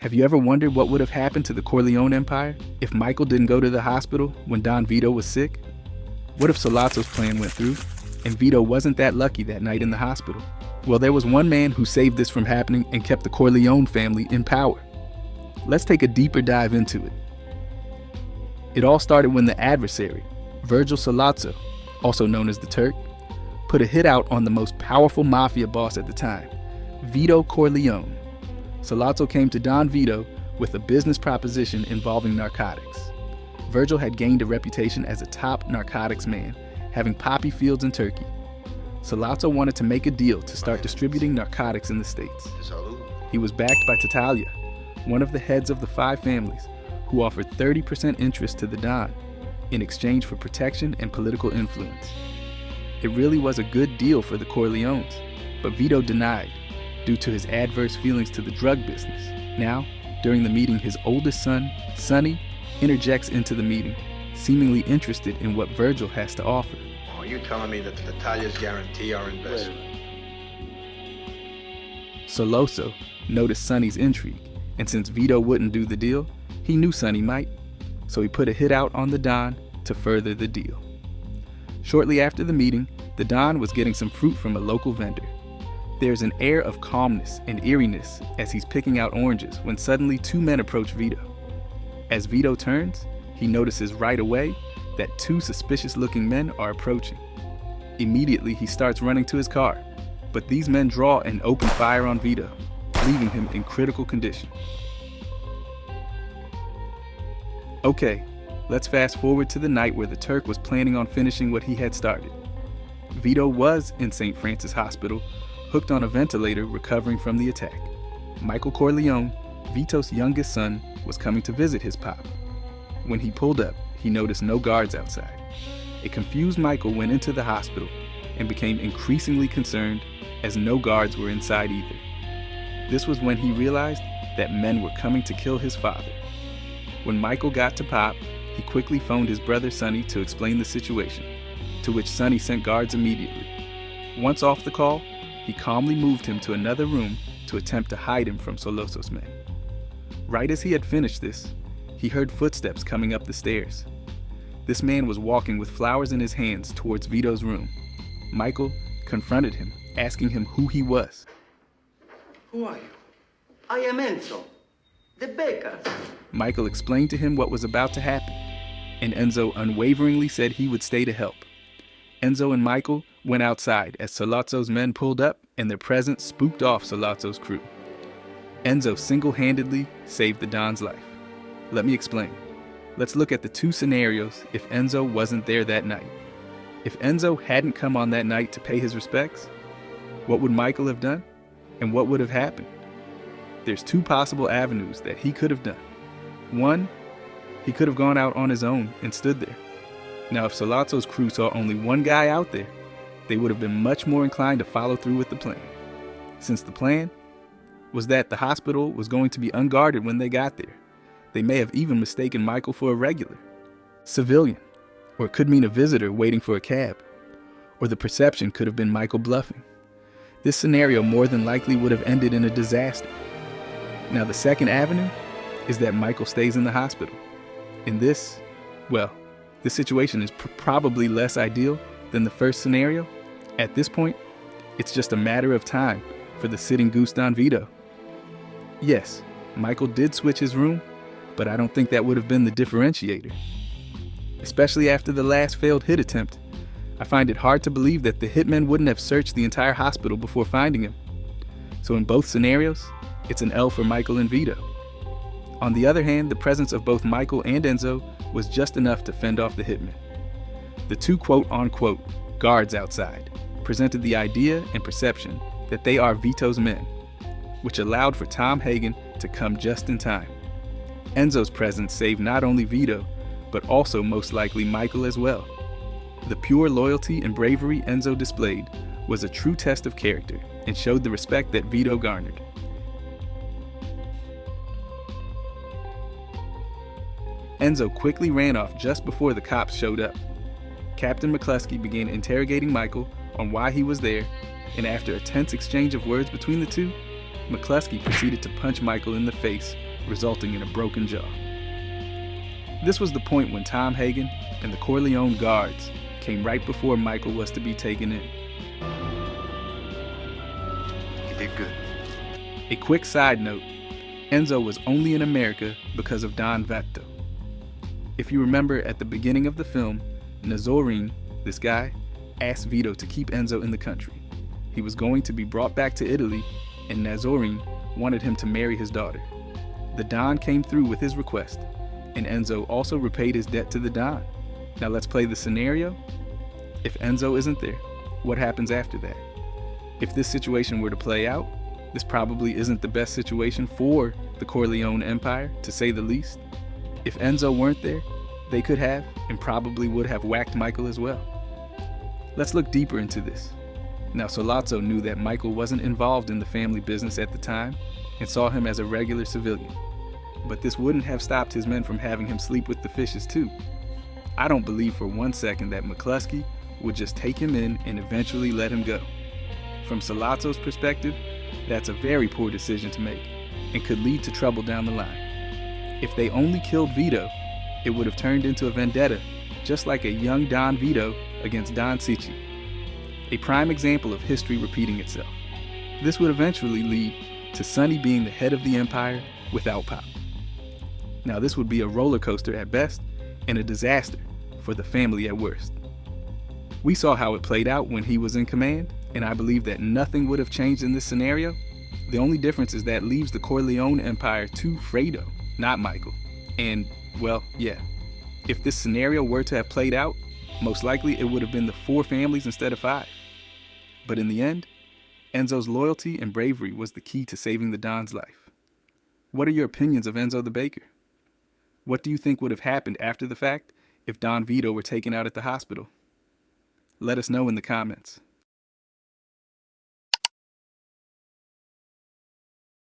Have you ever wondered what would have happened to the Corleone empire if Michael didn't go to the hospital when Don Vito was sick? What if Sollozzo's plan went through, and Vito wasn't that lucky that night in the hospital? Well, there was one man who saved this from happening and kept the Corleone family in power. Let's take a deeper dive into it. It all started when the adversary, Virgil Sollozzo, also known as the Turk, put a hit out on the most powerful mafia boss at the time, Vito Corleone. Sollozzo came to Don Vito with a business proposition involving narcotics. Virgil had gained a reputation as a top narcotics man, having poppy fields in Turkey. Sollozzo wanted to make a deal to start distributing narcotics in the States. He was backed by Tattaglia, one of the heads of the five families, who offered 30% interest to the Don in exchange for protection and political influence. It really was a good deal for the Corleones, but Vito denied, due to his adverse feelings to the drug business. Now, during the meeting, his oldest son, Sonny, interjects into the meeting, seemingly interested in what Virgil has to offer. Are you telling me that the Tattaglias guarantee our investment? Sollozzo noticed Sonny's intrigue, and since Vito wouldn't do the deal, he knew Sonny might, so he put a hit out on the Don to further the deal. Shortly after the meeting, the Don was getting some fruit from a local vendor. There's an air of calmness and eeriness as he's picking out oranges when suddenly two men approach Vito. As Vito turns, he notices right away that two suspicious-looking men are approaching. Immediately, he starts running to his car, but these men draw and open fire on Vito, leaving him in critical condition. Okay, let's fast forward to the night where the Turk was planning on finishing what he had started. Vito was in St. Francis Hospital, hooked on a ventilator, recovering from the attack. Michael Corleone, Vito's youngest son, was coming to visit his pop. When he pulled up, he noticed no guards outside. A confused Michael went into the hospital and became increasingly concerned as no guards were inside either. This was when he realized that men were coming to kill his father. When Michael got to Pop, he quickly phoned his brother Sonny to explain the situation, to which Sonny sent guards immediately. Once off the call, he calmly moved him to another room to attempt to hide him from Sollozzo's men. Right as he had finished this, he heard footsteps coming up the stairs. This man was walking with flowers in his hands towards Vito's room. Michael confronted him, asking him who he was. Who are you? I am Enzo, the baker. Michael explained to him what was about to happen, and Enzo unwaveringly said he would stay to help. Enzo and Michael went outside as Sollozzo's men pulled up and their presence spooked off Sollozzo's crew. Enzo single-handedly saved the Don's life. Let me explain. Let's look at the two scenarios if Enzo wasn't there that night. If Enzo hadn't come on that night to pay his respects, what would Michael have done? And what would have happened? There's two possible avenues that he could have done. One, he could have gone out on his own and stood there. Now, if Sollozzo's crew saw only one guy out there, they would have been much more inclined to follow through with the plan. Since the plan was that the hospital was going to be unguarded when they got there, they may have even mistaken Michael for a regular, civilian, or it could mean a visitor waiting for a cab, or the perception could have been Michael bluffing. This scenario more than likely would have ended in a disaster. Now, the second avenue is that Michael stays in the hospital. In this, this situation is probably less ideal than the first scenario. At this point, it's just a matter of time for the sitting goose Don Vito. Yes, Michael did switch his room, but I don't think that would have been the differentiator. Especially after the last failed hit attempt, I find it hard to believe that the hitmen wouldn't have searched the entire hospital before finding him. So in both scenarios, it's an L for Michael and Vito. On the other hand, the presence of both Michael and Enzo was just enough to fend off the hitmen. The two quote-unquote guards outside presented the idea and perception that they are Vito's men, which allowed for Tom Hagen to come just in time. Enzo's presence saved not only Vito, but also most likely Michael as well. The pure loyalty and bravery Enzo displayed was a true test of character and showed the respect that Vito garnered. Enzo quickly ran off just before the cops showed up. Captain McCluskey began interrogating Michael on why he was there, and after a tense exchange of words between the two, McCluskey proceeded to punch Michael in the face resulting in a broken jaw. This was the point when Tom Hagen and the Corleone guards came right before Michael was to be taken in. You did good. A quick side note, Enzo was only in America because of Don Vito. If you remember at the beginning of the film, Nazorin, this guy, asked Vito to keep Enzo in the country. He was going to be brought back to Italy, and Nazorin wanted him to marry his daughter. The Don came through with his request, and Enzo also repaid his debt to the Don. Now let's play the scenario. If Enzo isn't there, what happens after that? If this situation were to play out, this probably isn't the best situation for the Corleone Empire, to say the least. If Enzo weren't there, they could have and probably would have whacked Michael as well. Let's look deeper into this. Now, Sollozzo knew that Michael wasn't involved in the family business at the time and saw him as a regular civilian. But this wouldn't have stopped his men from having him sleep with the fishes too. I don't believe for one second that McCluskey would just take him in and eventually let him go. From Sollozzo's perspective, that's a very poor decision to make and could lead to trouble down the line. If they only killed Vito, it would have turned into a vendetta, just like a young Don Vito against Don Cicci. A prime example of history repeating itself. This would eventually lead to Sonny being the head of the empire without Pop. Now this would be a roller coaster at best and a disaster for the family at worst. We saw how it played out when he was in command, and I believe that nothing would have changed in this scenario. The only difference is that leaves the Corleone Empire to Fredo, not Michael. And, well, yeah, if this scenario were to have played out, most likely it would have been the 4 families instead of 5. But in the end, Enzo's loyalty and bravery was the key to saving the Don's life. What are your opinions of Enzo the Baker? What do you think would have happened after the fact if Don Vito were taken out at the hospital? Let us know in the comments.